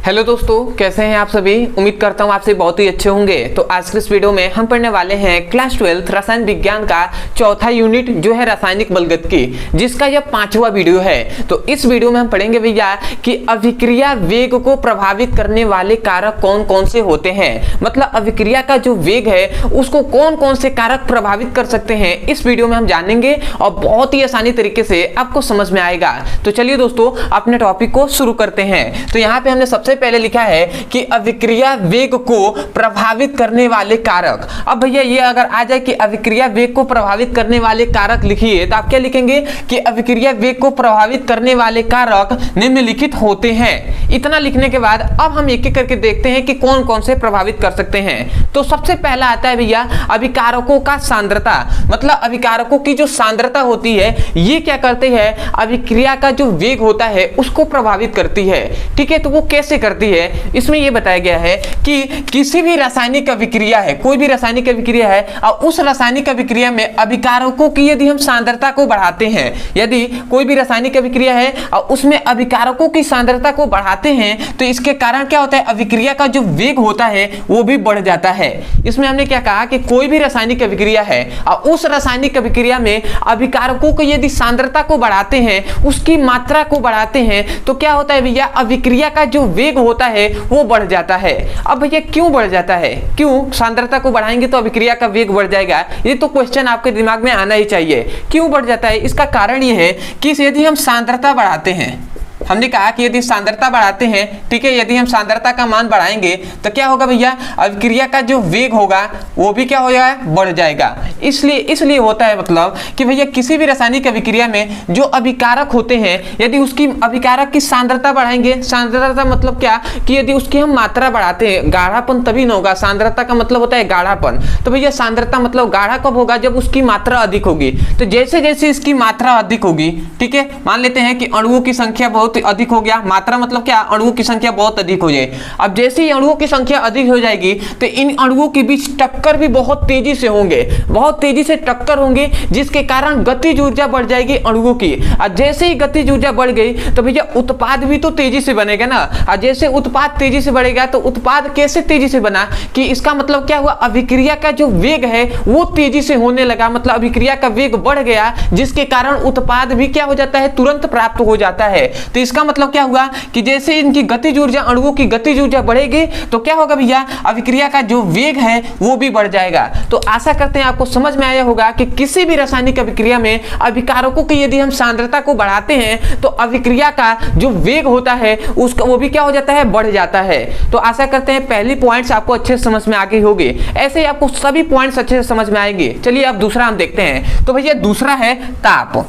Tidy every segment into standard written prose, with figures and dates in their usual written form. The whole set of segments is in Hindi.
हेलो दोस्तों, कैसे हैं आप सभी। उम्मीद करता हूं आपसे बहुत ही अच्छे होंगे। तो आज के इस वीडियो में हम पढ़ने वाले हैं क्लास 12 रसायन विज्ञान का चौथा यूनिट जो है रासायनिक बलगतिकी, जिसका यह 5वां वीडियो है। तो इस वीडियो में हम पढ़ेंगे भैया कि अभिक्रिया वेग को प्रभावित करने वाले कारक कौन कौन से होते हैं। मतलब अभिक्रिया का जो वेग है उसको कौन कौन से कारक प्रभावित कर सकते हैं, इस वीडियो में हम जानेंगे और बहुत ही आसानी तरीके से आपको समझ में आएगा। तो चलिए दोस्तों अपने टॉपिक को शुरू करते हैं। तो यहाँ पे हमने सबसे पहले लिखा है कि अभिक्रिया वेग को प्रभावित करने वाले कारक। अब भैया ये अगर आ जाए कि अभिक्रिया वेग को प्रभावित करने वाले कारक लिखिए, तो आप क्या लिखेंगे कि अभिक्रिया वेग को प्रभावित करने वाले कारक निम्नलिखित होते हैं। इतना लिखने के बाद अब हम एक एक करके देखते हैं कि कौन कौन से प्रभावित कर सकते हैं। तो सबसे पहला आता है भैया अभिकारकों का सांद्रता। मतलब अभिकारकों की जो सांद्रता होती है ये क्या करते हैं, अभिक्रिया का जो वेग होता है उसको प्रभावित करती है। ठीक है, तो वो कैसे करती है, इसमें ये बताया गया है कि किसी भी रासायनिक अभिक्रिया है, कोई भी रासायनिक अभिक्रिया है और उस रासायनिक अभिक्रिया में अभिकारकों की यदि हम सांद्रता को बढ़ाते हैं, यदि कोई भी रासायनिक अभिक्रिया है और उसमें अभिकारकों की सांद्रता को बढ़ाते हैं, तो इसके कारण क्या होता है, अभिक्रिया का जो वेग होता है वो भी बढ़ जाता है। इसमें हमने क्या कहा कि कोई भी रासायनिक अभिक्रिया है और उस रासायनिक अभिक्रिया में अभिकारकों को यदि सांद्रता को बढ़ाते हैं, उसकी मात्रा को बढ़ाते हैं, तो क्या होता है भैया, अभिक्रिया का जो वेग होता है वो बढ़ जाता है। अब भैया क्यों बढ़ जाता है, क्यों सांद्रता को बढ़ाएंगे तो अभिक्रिया का वेग बढ़ जाएगा, ये तो क्वेश्चन आपके दिमाग में आना ही चाहिए। क्यों बढ़ जाता है, इसका कारण ये है कि यदि हम सांद्रता बढ़ाते हैं, हमने कहा कि यदि सांद्रता बढ़ाते हैं, ठीक है, यदि हम सांद्रता का मान बढ़ाएंगे तो क्या होगा भैया, अभिक्रिया का जो वेग होगा वो भी क्या हो जाएगा, बढ़ जाएगा। इसलिए होता है मतलब कि भैया किसी भी रासायनिक अभिक्रिया में जो अभिकारक होते हैं, यदि उसकी अभिकारक की सांद्रता बढ़ाएंगे, सांद्रता मतलब क्या कि यदि उसकी हम मात्रा बढ़ाते हैं, गाढ़ापन तभी ना होगा, सांद्रता का मतलब होता है गाढ़ापन। तो भैया सांद्रता मतलब गाढ़ा कब होगा, जब उसकी मात्रा अधिक होगी। तो जैसे जैसे इसकी मात्रा अधिक होगी, ठीक है, मान लेते हैं कि अणुओं की संख्या बहुत अधिक हो गया, मात्रा मतलब क्या, अणुओं की संख्या बहुत अधिक हो जाए। अब जैसे ही अणुओं की संख्या अधिक हो जाएगी तो इन अणुओं के बीच टक्कर भी बहुत तेजी से होंगे, बहुत तेजी से टक्कर होंगे, जिसके कारण गतिज ऊर्जा बढ़ जाएगी अणुओं की। और जैसे ही गतिज ऊर्जा बढ़ गई तो भैया उत्पाद भी तो तेजी से बनेगा ना। और जैसे उत्पाद तेजी से बढ़ेगा तो उत्पाद कैसे तेजी से बना कि इसका मतलब क्या हुआ, अभिक्रिया का जो वेग है वो तेजी से होने लगा। मतलब अभिक्रिया का वेग बढ़ गया, जिसके कारण उत्पाद भी क्या हो जाता है, तुरंत प्राप्त हो जाता है। तो इसका मतलब क्या हुआ कि जैसे इनकी गतिज ऊर्जा, अणुओं की गतिज ऊर्जा बढ़ेगी तो क्या होगा भैया, अभिक्रिया का जो वेग है वो भी बढ़ जाएगा। तो आशा करते हैं आपको समझ में आया होगा कि किसी भी रासायनिक अभिक्रिया में अभिकारकों की यदि हम सांद्रता को बढ़ाते हैं तो अभिक्रिया का जो वेग होता है उसका वो भी क्या हो जाता है, बढ़ जाता है। तो आशा करते हैं पहली पॉइंट्स आपको अच्छे से समझ में आ गई होगी, ऐसे ही आपको सभी पॉइंट्स अच्छे से समझ में आएंगे। चलिए अब दूसरा हम देखते हैं। तो भैया दूसरा है ताप।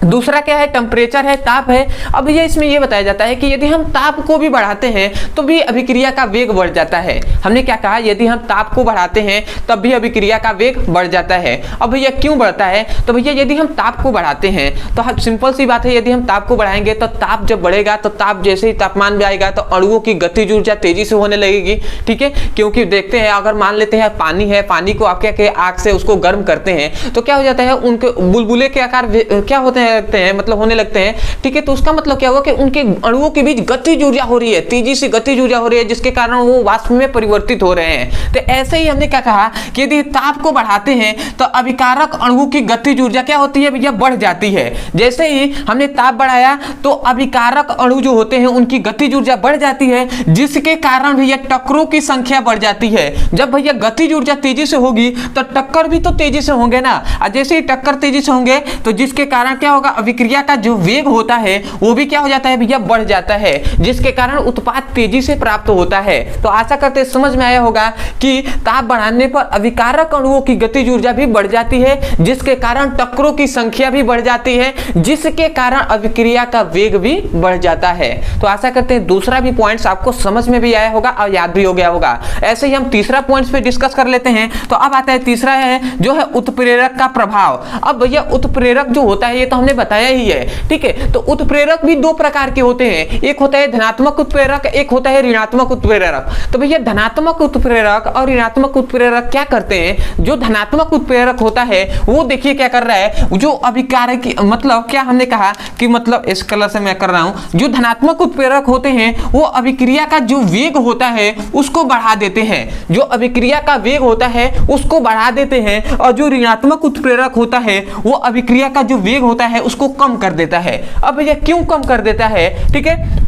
दूसरा क्या है, टेम्परेचर है, ताप है। अब ये इसमें ये बताया जाता है कि यदि हम ताप को भी बढ़ाते हैं तो भी अभिक्रिया का वेग बढ़ जाता है। हमने क्या कहा, यदि हम ताप को बढ़ाते हैं तब भी अभिक्रिया का वेग बढ़ जाता है। अब भैया क्यों बढ़ता है, तो भैया यदि हम ताप को बढ़ाते हैं तो सिंपल सी बात है, यदि हम ताप को बढ़ाएंगे तो ताप जब बढ़ेगा तो ताप जैसे ही तापमान भी आएगा तो अणुओं की गतिज ऊर्जा तेजी से होने लगेगी। ठीक है, क्योंकि देखते हैं अगर मान लेते हैं पानी है, पानी को आप क्या आग से उसको गर्म करते हैं तो क्या हो जाता है, उनके बुलबुले के आकार क्या होते हैं, मतलब होने लगते हैं। ठीक है, तो उसका मतलब क्या हुआ कि उनके अणुओं के बीच गतिज ऊर्जा हो रही है, तेजी से गतिज ऊर्जा हो रही है, जिसके कारण वो वाष्प में परिवर्तित हो रहे हैं। तो ऐसे ही हमने क्या कहा कि यदि ताप को बढ़ाते हैं तो अभिकारक अणुओं की गतिज ऊर्जा क्या होती है भैया, बढ़ जाती है। जैसे ही हमने ताप बढ़ाया तो अभिकारक अणु जो होते हैं उनकी गतिज ऊर्जा बढ़ जाती है, जिसके कारण भैया टक्करों की संख्या बढ़ जाती है। जब भैया गतिज ऊर्जा तेजी से होगी तो टक्कर भी तो तेजी से होंगे ना। और जैसे ही टक्कर तेजी से होंगे तो जिसके कारण क्या होगा, अभिक्रिया का जो वेग होता है वो भी क्या हो जाता है भैया, बढ़ जाता है, जिसके कारण उत्पाद तेजी से प्राप्त होता है। तो आशा करते हैं समझ में आया होगा कि ताप बढ़ाने पर अभिकारक अणुओं की गतिज ऊर्जा भी बढ़ जाती है, जिसके कारण टक्करों की संख्या भी बढ़ जाती है, जिसके कारण अभिक्रिया का वेग भी बढ़ जाता है। तो आशा करते हैं दूसरा भी पॉइंट्स आपको समझ में भी आया होगा और याद भी हो गया होगा। ऐसे ही हम तीसरा पॉइंट्स पे डिस्कस कर लेते हैं। तो अब आता है तीसरा है जो है उत्प्रेरक का प्रभाव। अब भैया उत्प्रेरक जो होता है ये तो हमने बताया ही है, ठीक है। तो उत्प्रेरक भी दो प्रकार के होते हैं, एक होता है धनात्मक उत्प्रेरक, एक होता है ऋणात्मक उत्प्रेरक। तो भैया धनात्मक उत्प्रेरक और ऋणात्मक उत्प्रेरक क्या करते हैं, जो धनात्मक उत्प्रेरक होता है वो देखिए क्या कर रहा है, जो अभिकारक की मतलब क्या हमने कहा कि मतलब इस कलर से मैं कर रहा हूं, जो धनात्मक उत्प्रेरक होते हैं वो अभिक्रिया का जो वेग होता है उसको बढ़ा देते हैं, जो अभिक्रिया का वेग होता है उसको बढ़ा देते हैं, और जो ऋणात्मक उत्प्रेरक होता है वो अभिक्रिया का जो वेग होता है उसको कम कर देता है। अब भैया क्यों कम कर देता है, ठीक है,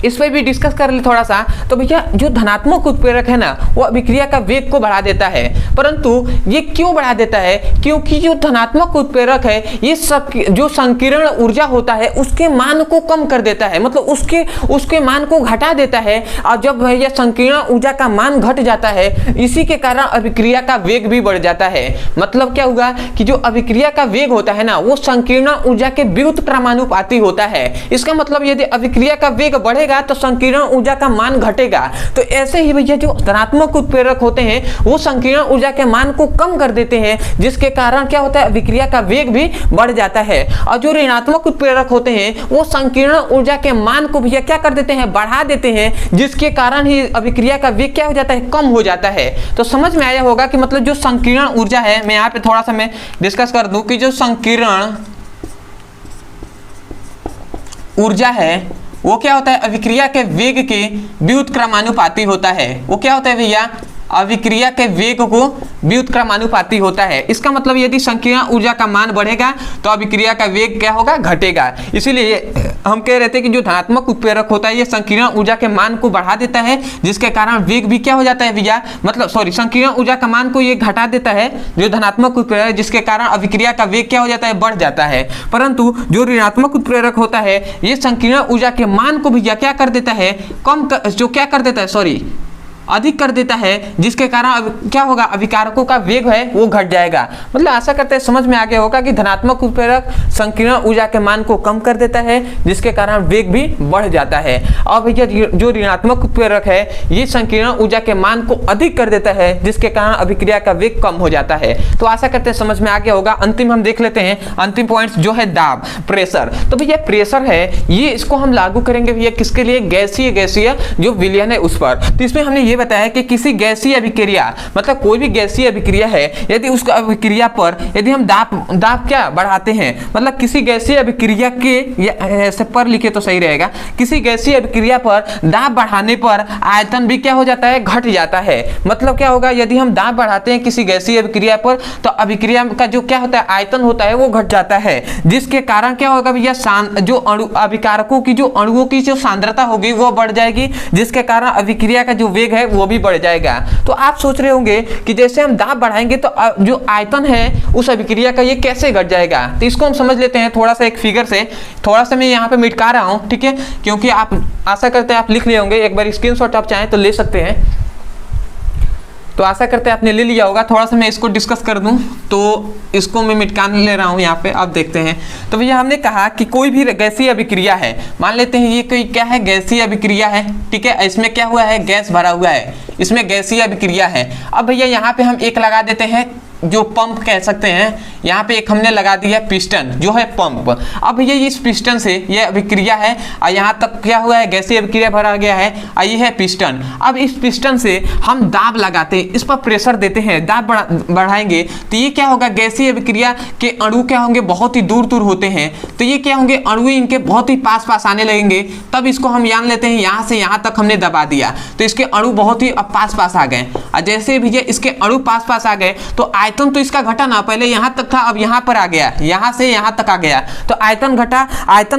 इस पर भी डिस्कस कर ले थोड़ा सा। तो भैया जो धनात्मक उत्प्रेरक है ना वो अभिक्रिया का वेग को बढ़ा देता है, परंतु ये क्यों बढ़ा देता है, क्योंकि जो धनात्मक उत्प्रेरक है ये जो संकीर्ण ऊर्जा होता है उसके मान को कम कर देता है, मतलब उसके मान को घटा देता है। और जब भैया संकीर्ण ऊर्जा का मान घट जाता है इसी के कारण अभिक्रिया का वेग भी बढ़ जाता है। मतलब क्या होगा कि जो अभिक्रिया का वेग होता है ना वो संकीर्ण ऊर्जा के व्युत्क्रमानुपाती क्रमानुपाती होता है। इसका मतलब यदि अभिक्रिया का वेग बढ़े तो संकीर्ण ऊर्जा का मान घटेगा। तो ऐसे ही भैया जो धनात्मक उत्प्रेरक होते हैं वो संकीर्ण ऊर्जा के मान को कम कर देते हैं, जिसके कारण क्या होता है अभिक्रिया का वेग भी बढ़ जाता है। और जो ऋणात्मक उत्प्रेरक होते हैं वो संकीर्ण ऊर्जा के मान को भैया क्या कर देते हैं, बढ़ा देते हैं, जिसके कारण ही अभिक्रिया का वेग क्या हो जाता है, कम हो जाता है। तो समझ में आया होगा कि मतलब जो संकीर्ण ऊर्जा है, मैं यहाँ पे थोड़ा सा मैं डिस्कस कर दूं कि जो संकीर्ण ऊर्जा है वो क्या होता है, अभिक्रिया के वेग के व्युत्क्रमानुपाती होता है। वो क्या होता है भैया, अभिक्रिया के वेग को व्युत्क्रमानुपाती होता है। इसका मतलब यदि संकीर्ण ऊर्जा का मान बढ़ेगा तो अभिक्रिया का वेग क्या होगा, घटेगा। इसीलिए हम कह रहे थे कि जो धनात्मक उत्प्रेरक होता है ये संकीर्ण ऊर्जा के मान को बढ़ा देता है, जिसके कारण वेग भी क्या हो जाता है भैया, मतलब सॉरी संकीर्ण ऊर्जा का मान को ये घटा देता है जो धनात्मक उत्प्रेरक, जिसके कारण अभिक्रिया का वेग क्या हो जाता है, बढ़ जाता है। परंतु जो ऋणात्मक उत्प्रेरक होता है ये संकीर्ण ऊर्जा के मान को भैया क्या कर देता है, जो क्या कर देता है, सॉरी अधिक कर देता है, जिसके कारण क्या होगा, अभिकारकों का वेग है वो घट जाएगा। मतलब आशा करते हैं समझ में आ गया होगा कि धनात्मक उत्प्रेरक संकीर्ण ऊर्जा के मान को कम कर देता है, जिसके कारण वेग भी बढ़ जाता है। और भैया जो ऋणात्मक उत्प्रेरक है ये संकीर्ण ऊर्जा के मान को अधिक कर देता है, जिसके कारण अभिक्रिया का वेग कम हो जाता है। तो आशा करते हैं समझ में आ गया होगा। अंतिम हम देख लेते हैं, अंतिम पॉइंट जो है दाब, प्रेशर। तो भैया प्रेशर है ये, इसको हम लागू करेंगे भैया किसके लिए, गैसीय जो विलयन है उस पर। तो इसमें हमने बताया कि किसी गैसीय अभिक्रिया, मतलब कोई भी गैसीय अभिक्रिया है, यदि उस अभिक्रिया पर यदि हम दाब क्या बढ़ाते हैं, मतलब किसी गैसीय अभिक्रिया के, ऐसे पर लिखे तो सही रहेगा, किसी गैसीय अभिक्रिया पर दाब बढ़ाने पर आयतन भी क्या हो जाता है, घट जाता है। मतलब क्या होगा, यदि हम दाब बढ़ाते हैं किसी गैसीय अभिक्रिया पर तो अभिक्रिया का जो क्या होता है, आयतन होता है वो घट जाता है, जिसके कारण क्या होगा भैया, जो अभिकारकों की जो अणुओं की जो सांद्रता होगी वो बढ़ जाएगी, जिसके कारण अभिक्रिया का जो वेग है वो भी बढ़ जाएगा। तो आप सोच रहे होंगे कि जैसे हम दाब बढ़ाएंगे तो जो आयतन है उस अभिक्रिया का ये कैसे घट जाएगा। तो इसको हम समझ लेते हैं थोड़ा सा एक फिगर से। थोड़ा सा मैं यहाँ पे मिटका रहा हूँ, ठीक है, क्योंकि आप आशा करते हैं आप लिख लिए होंगे, एक बार स्क्रीनशॉट आप चाहें तो ले सकते हैं। तो आशा करते हैं आपने ले लिया होगा। थोड़ा सा मैं इसको डिस्कस कर दूं, तो इसको मैं मिटकान ले रहा हूं यहाँ पे, आप देखते हैं। तो भैया हमने कहा कि कोई भी गैसीय अभिक्रिया है, मान लेते हैं ये कोई क्या है, गैसीय अभिक्रिया है, ठीक है, इसमें क्या हुआ है, गैस भरा हुआ है, इसमें गैसीय अभिक्रिया है। अब भैया यहाँ पे हम एक लगा देते हैं जो पंप कह सकते हैं, यहाँ पे एक हमने लगा दिया पिस्टन जो है पंप। अब ये इस पिस्टन से ये अभिक्रिया है और यहाँ तक क्या हुआ है, गैसीय अभिक्रिया भरा गया है और ये है पिस्टन। अब इस पिस्टन से हम दाब लगाते हैं, इस पर प्रेशर देते हैं, दाब बढ़ाएंगे तो ये क्या होगा, गैसीय अभिक्रिया के अणु क्या होंगे, बहुत ही दूर दूर होते हैं, तो ये क्या होंगे, अणु इनके बहुत ही पास पास आने लगेंगे। तब इसको हम जान लेते हैं यहाँ से यहाँ तक हमने दबा दिया तो इसके अणु बहुत ही अब पास पास आ गए। और जैसे भी इसके अणु पास पास आ गए तो आयतन तो इसका घटा ना, पहले यहाँ तक था अब यहाँ पर आ गया, यहाँ से यहाँ तक आ गया तो आयतन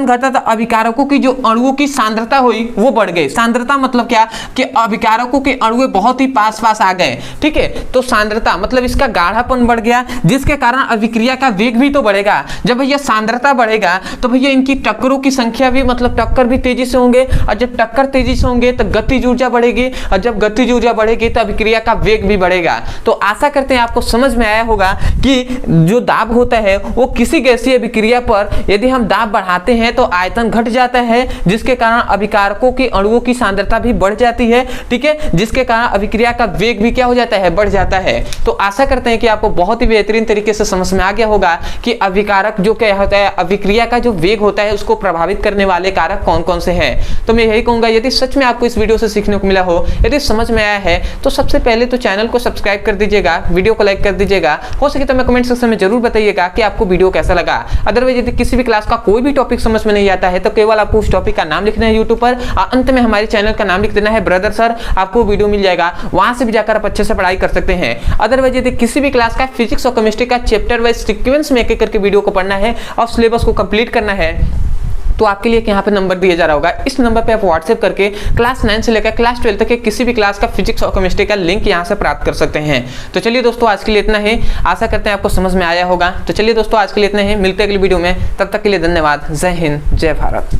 घटा तो अभिकारकों की जो अणुओं की सांद्रता हुई वो बढ़ गई। सांद्रता मतलब क्या कि अभिकारकों के अणु बहुत ही पास पास आ गए, ठीक है। तो सांद्रता मतलब इसका गाढ़ापन बढ़ गया, जिसके कारण अभिक्रिया का वेग भी तो बढ़ेगा। जब भैया सांद्रता बढ़ेगा तो भैया इनकी टक्करों की संख्या भी, मतलब टक्कर भी तेजी से होंगे, और जब टक्कर तेजी से होंगे तो गतिज ऊर्जा बढ़ेगी, और जब गतिज ऊर्जा बढ़ेगी तो अभिक्रिया का वेग भी बढ़ेगा। तो आशा करते हैं आपको समझ में आया होगा कि जो दाब होता है वो किसी गैसीय अभिक्रिया पर यदि हम दाब बढ़ाते हैं तो आयतन घट जाता है, जिसके कारण अभिकारकों की अणुओं की सांद्रता भी बढ़ जाती है। ठीक है, जिसके कारण अभिक्रिया का वेग भी क्या हो जाता है, बढ़ जाता है। तो आशा करते हैं कि आपको बहुत ही बेहतरीन तरीके से समझ में आ गया होगा कि अभिकारक जो क्या होता है, अभिक्रिया का जो वेग होता है उसको प्रभावित करने वाले कारक कौन कौन से हैं। तो मैं यही कहूंगा, यदि सच में आपको इस वीडियो से सीखने को मिला हो, यदि समझ में आया है, तो सबसे पहले तो चैनल को सब्सक्राइब कर दीजिएगा, वीडियो को लाइक कर दीजिएगा, हो सके तो मैं कमेंट सेक्शन में जरूर बताइएगा कि आपको वीडियो कैसा लगा। अदरवाइज यदि किसी भी क्लास का कोई भी टॉपिक समझ में नहीं आता है तो केवल आपको उस टॉपिक का नाम लिखना है यूट्यूब पर, अंत में हमारे चैनल का नाम लिख देना है ब्रदर सर, आपको वीडियो मिल जाएगा, वहां से भी जाकर आप अच्छे से पढ़ाई कर सकते हैं। अदरवाइज यदि किसी भी क्लास का फिजिक्स और केमिस्ट्री का चैप्टर वाइज सीक्वेंस में एक-एक करके वीडियो को पढ़ना है और सिलेबस को कंप्लीट करना है, तो आपके लिए यहाँ पे नंबर दिया जा रहा होगा, इस नंबर पे आप व्हाट्सएप करके क्लास 9 से लेकर क्लास 12 तक के किसी भी क्लास का फिजिक्स और केमिस्ट्री का लिंक यहाँ से प्राप्त कर सकते हैं। तो चलिए दोस्तों, आज के लिए इतना ही, आशा करते हैं आपको समझ में आया होगा। तो चलिए दोस्तों, आज के लिए इतना ही, मिलते हैं अगली वीडियो में, तब तक के लिए धन्यवाद। जय हिंद, जय भारत।